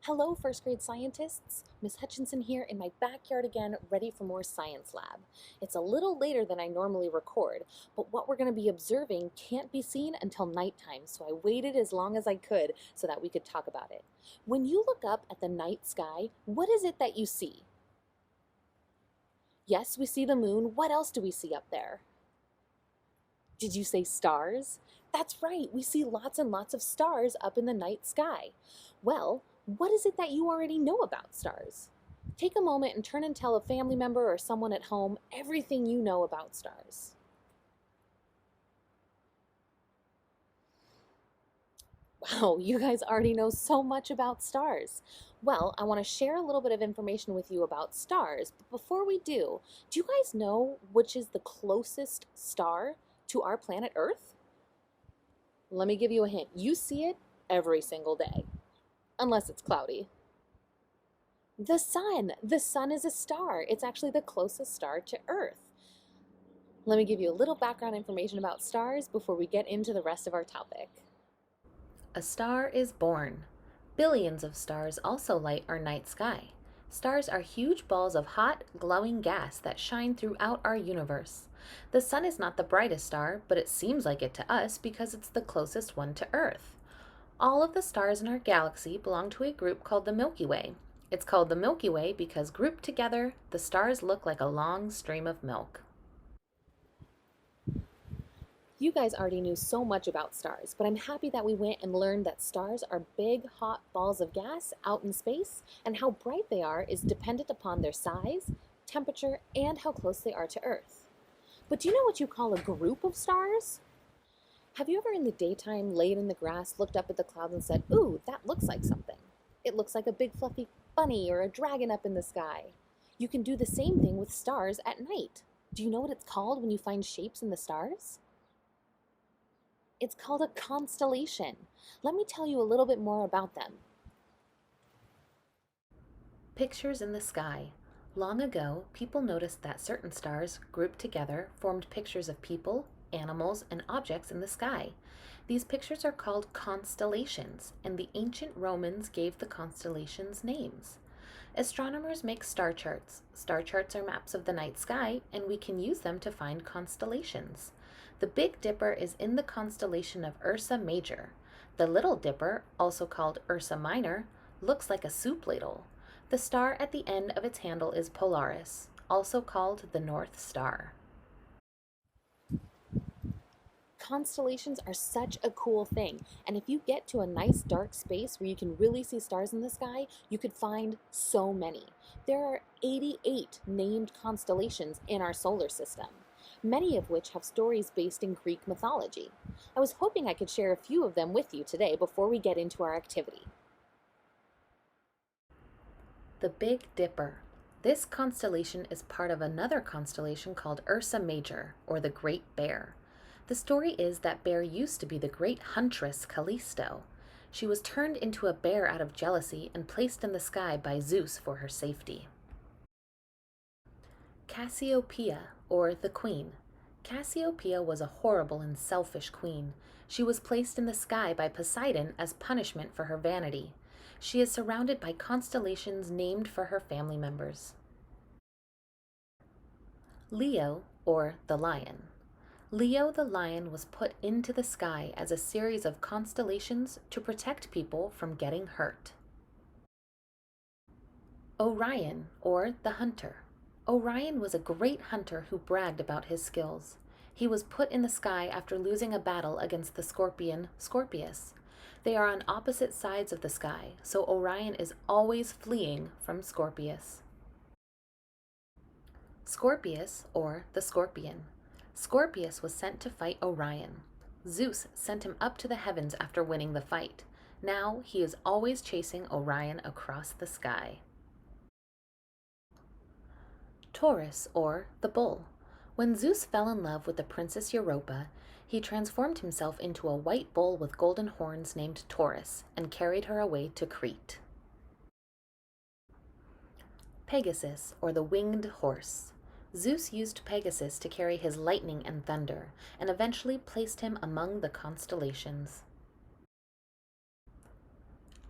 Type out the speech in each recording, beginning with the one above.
Hello, first grade scientists. Miss Hutchinson here in my backyard again, ready for more science lab. It's a little later than I normally record, but what we're going to be observing can't be seen until nighttime, so I waited as long as I could so that we could talk about it. When you look up at the night sky, what is it that you see? Yes, we see the moon. What else do we see up there? Did you say stars? That's right, we see lots and lots of stars up in the night sky. Well, what is it that you already know about stars? Take a moment and turn and tell a family member or someone at home everything you know about stars. Wow, you guys already know so much about stars. Well, I want to share a little bit of information with you about stars, but before we do you guys know which is the closest star to our planet Earth? Let me give you a hint. You see it every single day, unless it's cloudy. The sun. The sun is a star. It's actually the closest star to Earth. Let me give you a little background information about stars before we get into the rest of our topic. A star is born. Billions of stars also light our night sky. Stars are huge balls of hot, glowing gas that shine throughout our universe. The sun is not the brightest star, but it seems like it to us because it's the closest one to Earth. All of the stars in our galaxy belong to a group called the Milky Way. It's called the Milky Way because grouped together, the stars look like a long stream of milk. You guys already knew so much about stars, but I'm happy that we went and learned that stars are big, hot balls of gas out in space, and how bright they are is dependent upon their size, temperature, and how close they are to Earth. But do you know what you call a group of stars? Have you ever in the daytime laid in the grass, looked up at the clouds and said, "Ooh, that looks like something"? It looks like a big fluffy bunny or a dragon up in the sky. You can do the same thing with stars at night. Do you know what it's called when you find shapes in the stars? It's called a constellation. Let me tell you a little bit more about them. Pictures in the sky. Long ago, people noticed that certain stars, grouped together, formed pictures of people, animals, and objects in the sky. These pictures are called constellations, and the ancient Romans gave the constellations names. Astronomers make star charts. Star charts are maps of the night sky, and we can use them to find constellations. The Big Dipper is in the constellation of Ursa Major. The Little Dipper, also called Ursa Minor, looks like a soup ladle. The star at the end of its handle is Polaris, also called the North Star. Constellations are such a cool thing, and if you get to a nice dark space where you can really see stars in the sky, you could find so many. There are 88 named constellations in our solar system, many of which have stories based in Greek mythology. I was hoping I could share a few of them with you today before we get into our activity. The Big Dipper. This constellation is part of another constellation called Ursa Major, or the Great Bear. The story is that Bear used to be the great huntress Callisto. She was turned into a bear out of jealousy and placed in the sky by Zeus for her safety. Cassiopeia, or the Queen. Cassiopeia was a horrible and selfish queen. She was placed in the sky by Poseidon as punishment for her vanity. She is surrounded by constellations named for her family members. Leo, or the Lion. Leo the Lion was put into the sky as a series of constellations to protect people from getting hurt. Orion, or the Hunter. Orion was a great hunter who bragged about his skills. He was put in the sky after losing a battle against the scorpion Scorpius. They are on opposite sides of the sky, so Orion is always fleeing from Scorpius. Scorpius, or the Scorpion. Scorpius was sent to fight Orion. Zeus sent him up to the heavens after winning the fight. Now he is always chasing Orion across the sky. Taurus, or the Bull. When Zeus fell in love with the princess Europa, he transformed himself into a white bull with golden horns named Taurus and carried her away to Crete. Pegasus, or the Winged Horse. Zeus used Pegasus to carry his lightning and thunder, and eventually placed him among the constellations.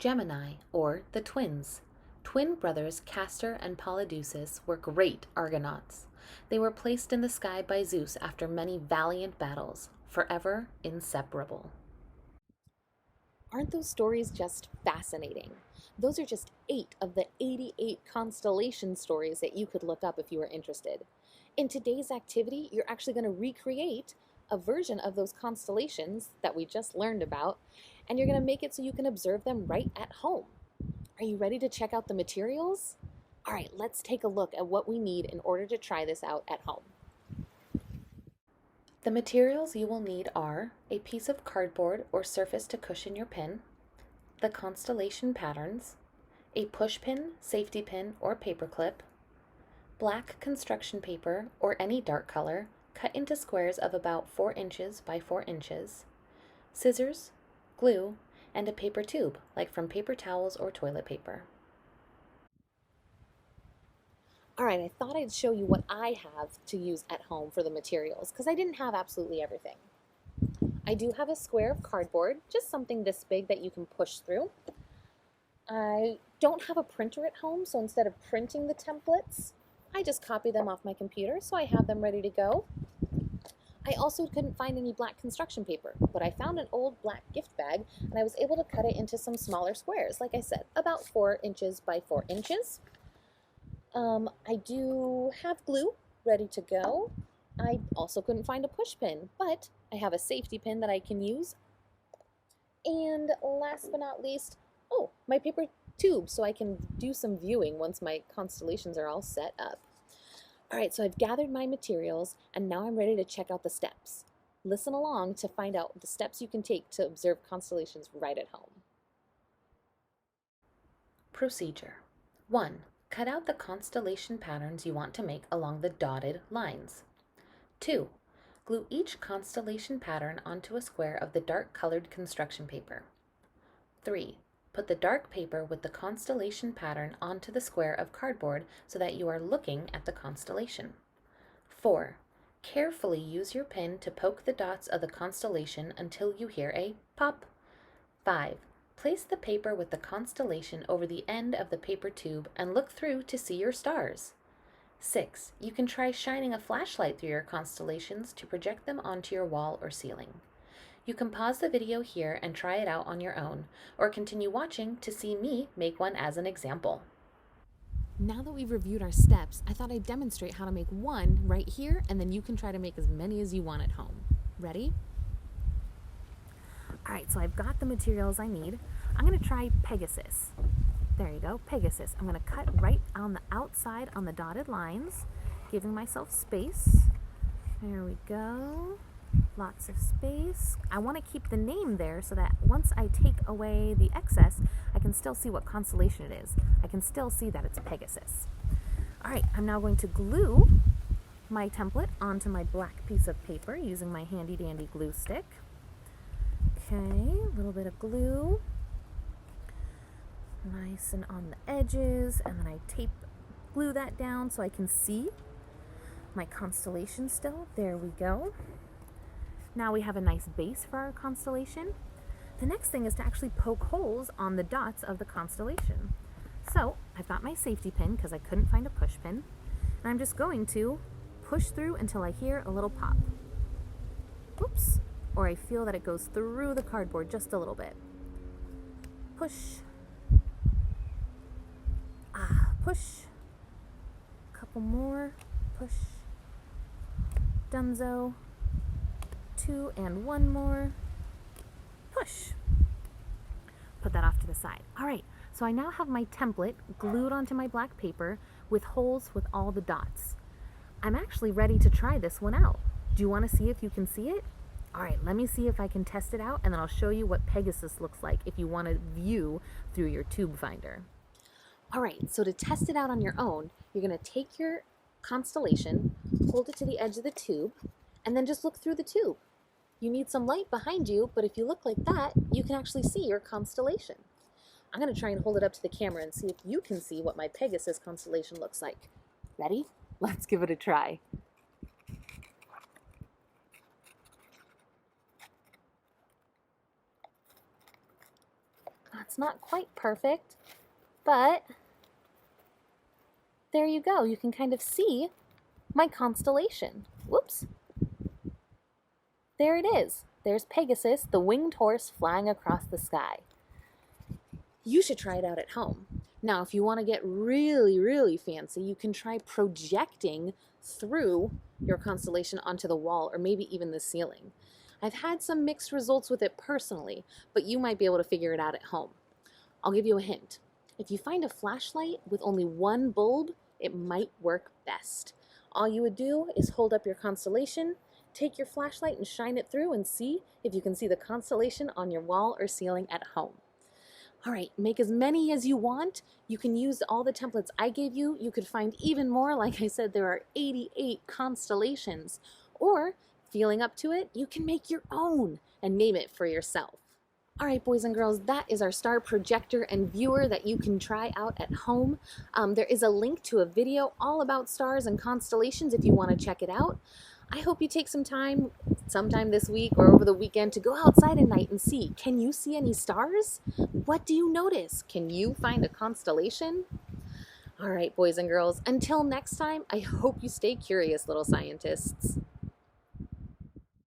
Gemini, or the twins. Twin brothers Castor and Polydeuces were great Argonauts. They were placed in the sky by Zeus after many valiant battles, forever inseparable. Aren't those stories just fascinating? Those are just 8 of the 88 constellation stories that you could look up if you were interested. In today's activity, you're actually going to recreate a version of those constellations that we just learned about, and you're going to make it so you can observe them right at home. Are you ready to check out the materials? All right, let's take a look at what we need in order to try this out at home. The materials you will need are a piece of cardboard or surface to cushion your pin, the constellation patterns, a push pin, safety pin, or paperclip, black construction paper or any dark color cut into squares of about 4 inches by 4 inches, scissors, glue, and a paper tube, like from paper towels or toilet paper. All right, I thought I'd show you what I have to use at home for the materials because I didn't have absolutely everything. I do have a square of cardboard, just something this big that you can push through. I don't have a printer at home, so instead of printing the templates, I just copy them off my computer, so I have them ready to go. I also couldn't find any black construction paper, but I found an old black gift bag, and I was able to cut it into some smaller squares, like I said, about 4 inches by 4 inches. I do have glue ready to go. I also couldn't find a push pin, but I have a safety pin that I can use. And last but not least, my paper tube, so I can do some viewing once my constellations are all set up. All right, so I've gathered my materials, and now I'm ready to check out the steps. Listen along to find out the steps you can take to observe constellations right at home. Procedure 1. Cut out the constellation patterns you want to make along the dotted lines. 2. Glue each constellation pattern onto a square of the dark colored construction paper. 3. Put the dark paper with the constellation pattern onto the square of cardboard so that you are looking at the constellation. 4. Carefully use your pin to poke the dots of the constellation until you hear a pop. 5. Place the paper with the constellation over the end of the paper tube and look through to see your stars. 6. You can try shining a flashlight through your constellations to project them onto your wall or ceiling. You can pause the video here and try it out on your own, or continue watching to see me make one as an example. Now that we've reviewed our steps, I thought I'd demonstrate how to make one right here, and then you can try to make as many as you want at home. Ready? All right, so I've got the materials I need. I'm going to try Pegasus. There you go, Pegasus. I'm going to cut right on the outside on the dotted lines, giving myself space. There we go. Lots of space. I want to keep the name there so that once I take away the excess, I can still see what constellation it is. I can still see that it's Pegasus. All right, I'm now going to glue my template onto my black piece of paper using my handy dandy glue stick. Okay, a little bit of glue. Nice and on the edges, and then I glue that down so I can see my constellation still. There we go. Now we have a nice base for our constellation. The next thing is to actually poke holes on the dots of the constellation. So I've got my safety pin because I couldn't find a push pin, and I'm just going to push through until I hear a little pop. Oops, or I feel that it goes through the cardboard just a little bit. Push. Push. A couple more. Push. Dunzo. 2 and 1 more. Push. Put that off to the side. All right, so I now have my template glued onto my black paper with holes with all the dots. I'm actually ready to try this one out. Do you want to see if you can see it? All right, let me see if I can test it out, and then I'll show you what Pegasus looks like if you want to view through your tube finder. All right, so to test it out on your own, you're going to take your constellation, hold it to the edge of the tube, and then just look through the tube. You need some light behind you, but if you look like that, you can actually see your constellation. I'm going to try and hold it up to the camera and see if you can see what my Pegasus constellation looks like. Ready? Let's give it a try. It's not quite perfect, but there you go. You can kind of see my constellation. Whoops. There it is. There's Pegasus, the winged horse flying across the sky. You should try it out at home. Now, if you want to get really, really fancy, you can try projecting through your constellation onto the wall or maybe even the ceiling. I've had some mixed results with it personally, but you might be able to figure it out at home. I'll give you a hint. If you find a flashlight with only one bulb, it might work best. All you would do is hold up your constellation, take your flashlight and shine it through and see if you can see the constellation on your wall or ceiling at home. All right, make as many as you want. You can use all the templates I gave you. You could find even more. Like I said, there are 88 constellations. Or, feeling up to it, you can make your own and name it for yourself. All right, boys and girls, that is our star projector and viewer that you can try out at home. There is a link to a video all about stars and constellations if you want to check it out. I hope you take some time, sometime this week or over the weekend, to go outside at night and see. Can you see any stars? What do you notice? Can you find a constellation? All right, boys and girls, until next time, I hope you stay curious, little scientists.